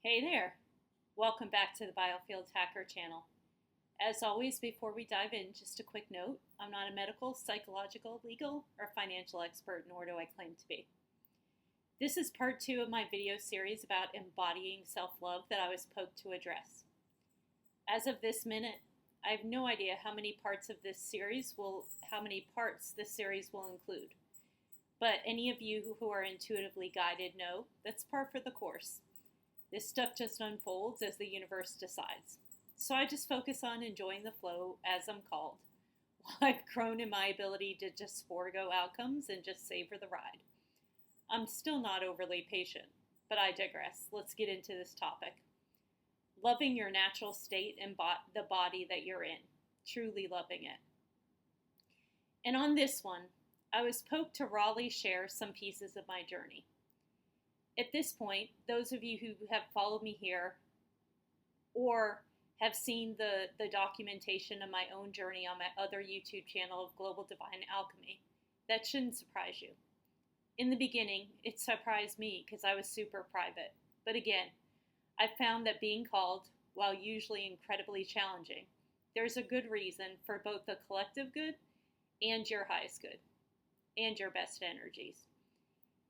Hey there! Welcome back to the Biofield Hacker channel. As always, before we dive in, just a quick note. I'm not a medical, psychological, legal, or financial expert, nor do I claim to be. This is part 2 of my video series about embodying self-love that I was poked to address. As of this minute, I have no idea how many parts this series will include. But any of you who are intuitively guided know that's par for the course. This stuff just unfolds as the universe decides. So I just focus on enjoying the flow as I'm called, while I've grown in my ability to just forego outcomes and just savor the ride. I'm still not overly patient, but I digress. Let's get into this topic. Loving your natural state and the body that you're in. Truly loving it. And on this one, I was poked to rawly share some pieces of my journey. At this point, those of you who have followed me here or have seen the documentation of my own journey on my other YouTube channel of Global Divine Alchemy, that shouldn't surprise you. In the beginning, it surprised me because I was super private. But again, I found that being called, while usually incredibly challenging, there's a good reason for both the collective good and your highest good and your best energies.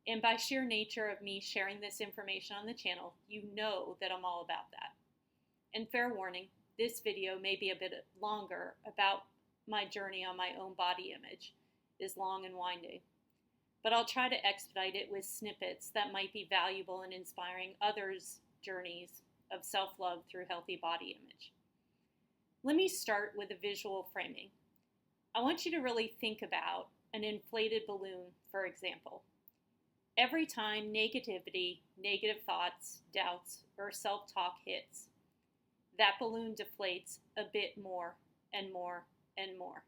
And by sheer nature of me sharing this information on the channel, you know that I'm all about that. And fair warning, this video may be a bit longer about my journey on my own body image. It is long and winding. But I'll try to expedite it with snippets that might be valuable in inspiring others' journeys of self-love through healthy body image. Let me start with a visual framing. I want you to really think about an inflated balloon, for example. Every time negativity, negative thoughts, doubts, or self-talk hits, that balloon deflates a bit more and more and more.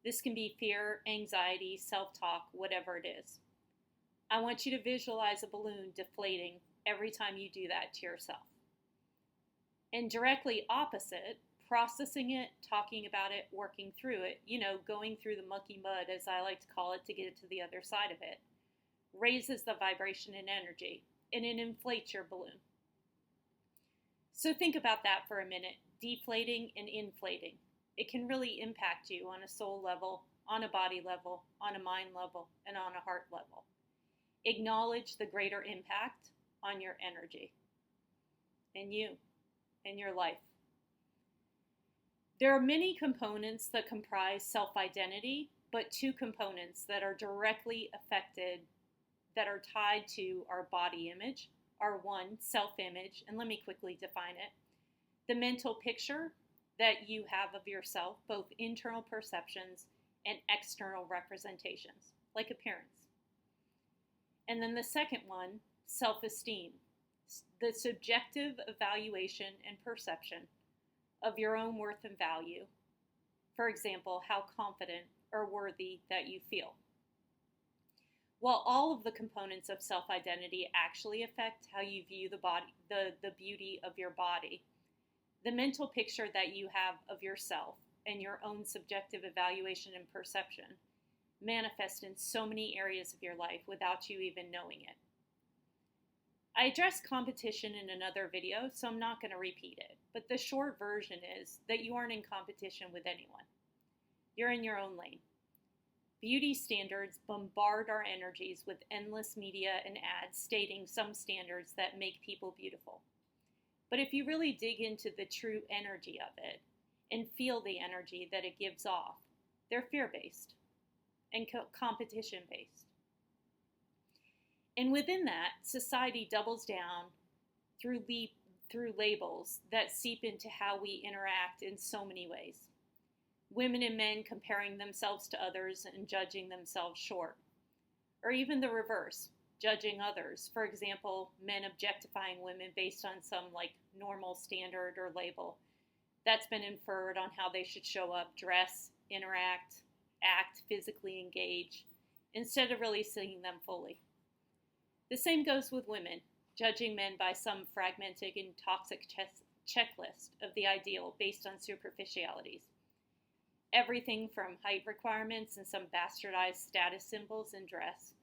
This can be fear, anxiety, self-talk, whatever it is. I want you to visualize a balloon deflating every time you do that to yourself. And directly opposite, processing it, talking about it, working through it, going through the mucky mud, as I like to call it, to get to the other side of it, raises the vibration and energy, and it inflates your balloon. So think about that for a minute, deflating and inflating. It can really impact you on a soul level, on a body level, on a mind level, and on a heart level. Acknowledge the greater impact on your energy and you and your life. There are many components that comprise self-identity, but two components that are directly affected that are tied to our body image are one, self-image, and let me quickly define it. The mental picture that you have of yourself, both internal perceptions and external representations, like appearance. And then the second one, self-esteem, the subjective evaluation and perception of your own worth and value. For example, how confident or worthy that you feel. While all of the components of self-identity actually affect how you view the body, the beauty of your body, the mental picture that you have of yourself and your own subjective evaluation and perception manifest in so many areas of your life without you even knowing it. I addressed competition in another video, so I'm not going to repeat it, but the short version is that you aren't in competition with anyone. You're in your own lane. Beauty standards bombard our energies with endless media and ads stating some standards that make people beautiful. But if you really dig into the true energy of it and feel the energy that it gives off, they're fear-based and competition-based. And within that, society doubles down through labels that seep into how we interact in so many ways. Women and men comparing themselves to others and judging themselves short. Or even the reverse, judging others. For example, men objectifying women based on some normal standard or label that's been inferred on how they should show up, dress, interact, act, physically engage, instead of really seeing them fully. The same goes with women, judging men by some fragmented and toxic checklist of the ideal based on superficialities. Everything from height requirements and some bastardized status symbols in dress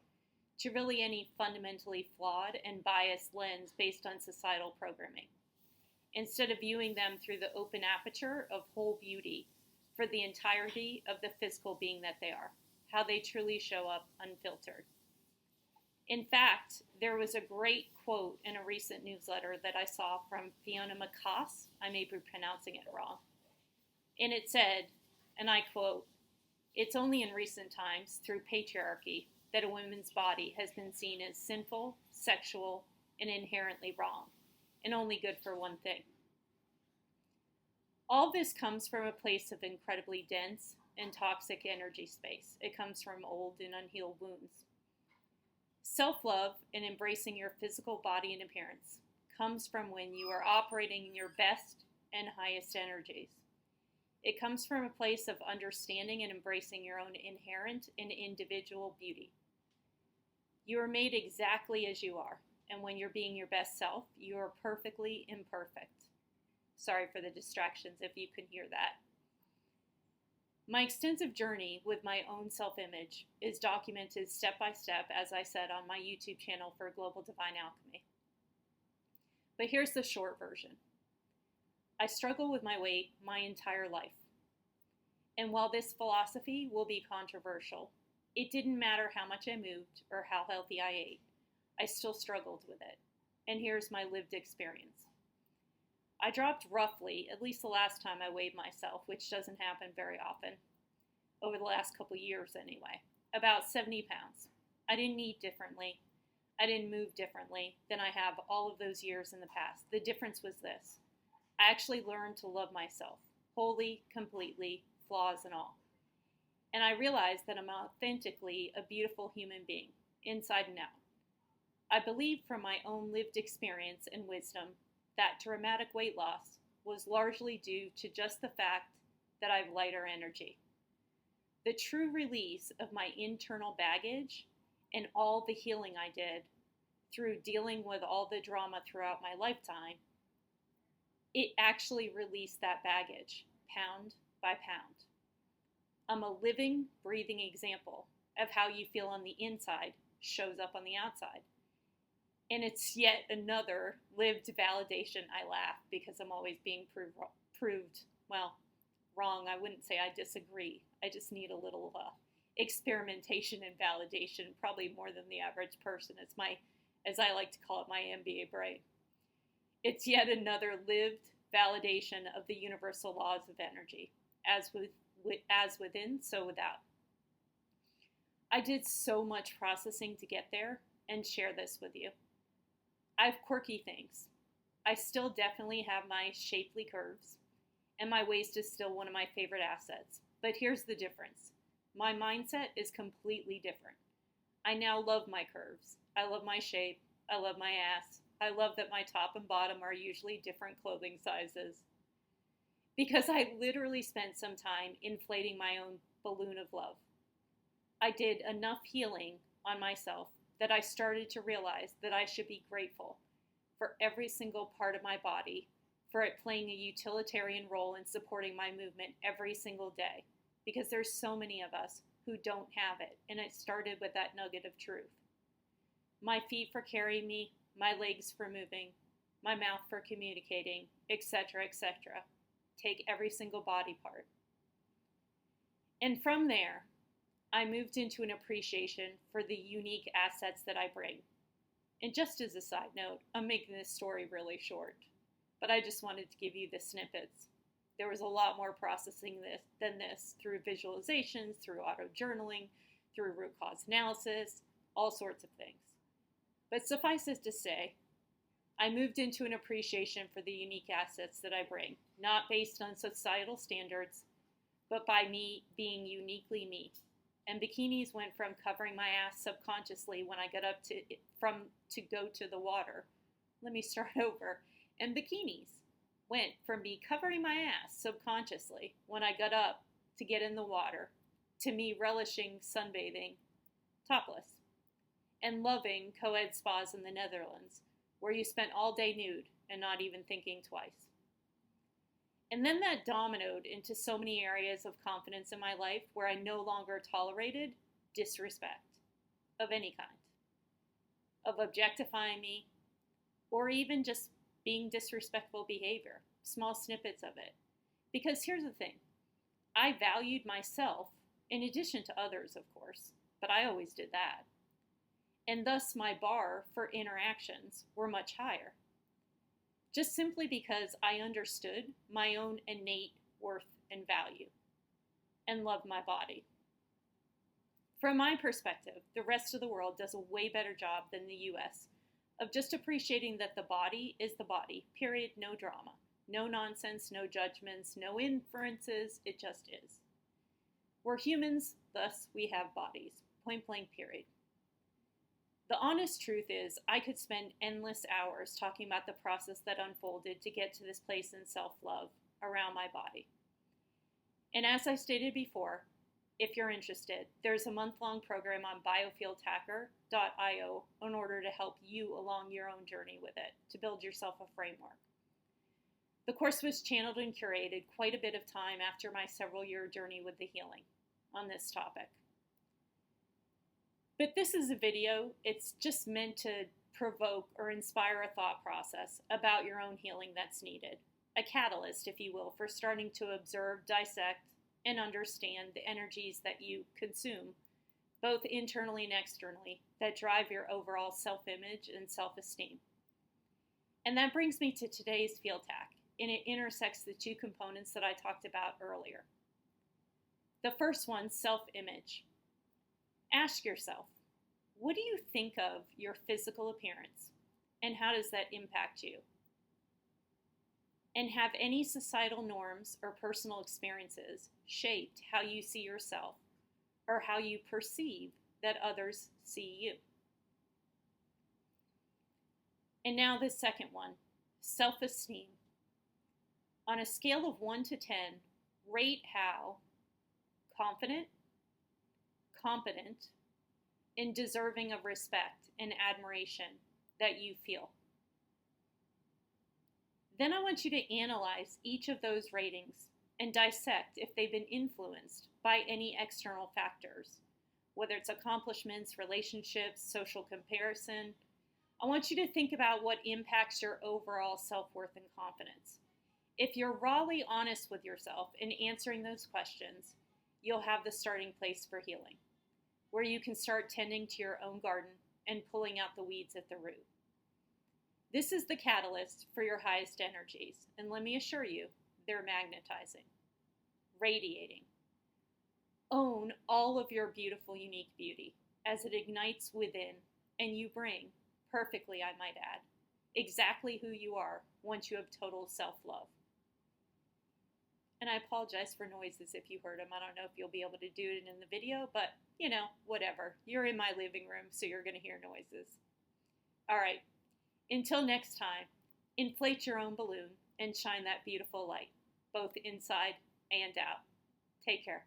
to really any fundamentally flawed and biased lens based on societal programming, instead of viewing them through the open aperture of whole beauty for the entirety of the physical being that they are, how they truly show up unfiltered. In fact, there was a great quote in a recent newsletter that I saw from Fiona McCoss. I may be pronouncing it wrong. And it said, and I quote, "It's only in recent times, through patriarchy, that a woman's body has been seen as sinful, sexual, and inherently wrong, and only good for one thing." All this comes from a place of incredibly dense and toxic energy space. It comes from old and unhealed wounds. Self-love and embracing your physical body and appearance comes from when you are operating in your best and highest energies. It comes from a place of understanding and embracing your own inherent and individual beauty. You are made exactly as you are, and when you're being your best self, you are perfectly imperfect. Sorry for the distractions if you can hear that. My extensive journey with my own self-image is documented step by step, as I said, on my YouTube channel for Global Divine Alchemy. But here's the short version. I struggle with my weight my entire life. And while this philosophy will be controversial, it didn't matter how much I moved or how healthy I ate. I still struggled with it. And here's my lived experience. I dropped roughly, at least the last time I weighed myself, which doesn't happen very often, over the last couple years anyway, about 70 pounds. I didn't eat differently. I didn't move differently than I have all of those years in the past. The difference was this. I actually learned to love myself, wholly, completely, flaws and all. And I realized that I'm authentically a beautiful human being, inside and out. I believe from my own lived experience and wisdom that dramatic weight loss was largely due to just the fact that I have lighter energy. The true release of my internal baggage and all the healing I did through dealing with all the drama throughout my lifetime, it actually released that baggage, pound by pound. I'm a living, breathing example of how you feel on the inside shows up on the outside. And it's yet another lived validation. I laugh because I'm always being proved, wrong. I wouldn't say I disagree. I just need a little experimentation and validation, probably more than the average person. It's my, as I like to call it, my MBA brain. It's yet another lived validation of the universal laws of energy, as within, so without. I did so much processing to get there and share this with you. I have quirky things. I still definitely have my shapely curves, and my waist is still one of my favorite assets. But here's the difference. My mindset is completely different. I now love my curves. I love my shape. I love my ass. I love that my top and bottom are usually different clothing sizes. Because I literally spent some time inflating my own balloon of love. I did enough healing on myself that I started to realize that I should be grateful for every single part of my body, for it playing a utilitarian role in supporting my movement every single day, because there's so many of us who don't have it, and it started with that nugget of truth. My feet for carrying me, my legs for moving, my mouth for communicating, etc., etc. Take every single body part. And from there, I moved into an appreciation for the unique assets that I bring. And just as a side note, I'm making this story really short, but I just wanted to give you the snippets. There was a lot more processing than this through visualizations, through auto-journaling, through root cause analysis, all sorts of things. But suffice it to say, I moved into an appreciation for the unique assets that I bring, not based on societal standards, but by me being uniquely me. And bikinis went from covering my ass subconsciously when I got up to go to the water. Let me start over. And bikinis went from me covering my ass subconsciously when I got up to get in the water to me relishing sunbathing topless and loving co-ed spas in the Netherlands where you spent all day nude and not even thinking twice. And then that dominoed into so many areas of confidence in my life where I no longer tolerated disrespect of any kind. of objectifying me, or even just being disrespectful behavior, small snippets of it. Because here's the thing, I valued myself in addition to others, of course, but I always did that. And thus my bar for interactions were much higher, just simply because I understood my own innate worth and value and loved my body. From my perspective, the rest of the world does a way better job than the US of just appreciating that the body is the body, period, no drama, no nonsense, no judgments, no inferences, it just is. We're humans, thus we have bodies, point blank, period. The honest truth is, I could spend endless hours talking about the process that unfolded to get to this place in self-love around my body. And as I stated before, if you're interested, there's a month-long program on biofieldhacker.io in order to help you along your own journey with it, to build yourself a framework. The course was channeled and curated quite a bit of time after my several-year journey with the healing on this topic. But this is a video, it's just meant to provoke or inspire a thought process about your own healing that's needed. A catalyst, if you will, for starting to observe, dissect, and understand the energies that you consume, both internally and externally, that drive your overall self-image and self-esteem. And that brings me to today's field tack, and it intersects the two components that I talked about earlier. The first one, self-image. Ask yourself, what do you think of your physical appearance, and how does that impact you? And have any societal norms or personal experiences shaped how you see yourself or how you perceive that others see you? And now the second one, self-esteem. On a scale of 1 to 10, rate how confident, competent, and deserving of respect and admiration that you feel. Then I want you to analyze each of those ratings and dissect if they've been influenced by any external factors, whether it's accomplishments, relationships, social comparison. I want you to think about what impacts your overall self-worth and confidence. If you're rawly honest with yourself in answering those questions, you'll have the starting place for healing, where you can start tending to your own garden and pulling out the weeds at the root. This is the catalyst for your highest energies, and let me assure you, they're magnetizing, radiating. Own all of your beautiful, unique beauty as it ignites within, and you bring, perfectly I might add, exactly who you are once you have total self-love. And I apologize for noises if you heard them. I don't know if you'll be able to do it in the video, but, whatever. You're in my living room, so you're going to hear noises. All right. Until next time, inflate your own balloon and shine that beautiful light, both inside and out. Take care.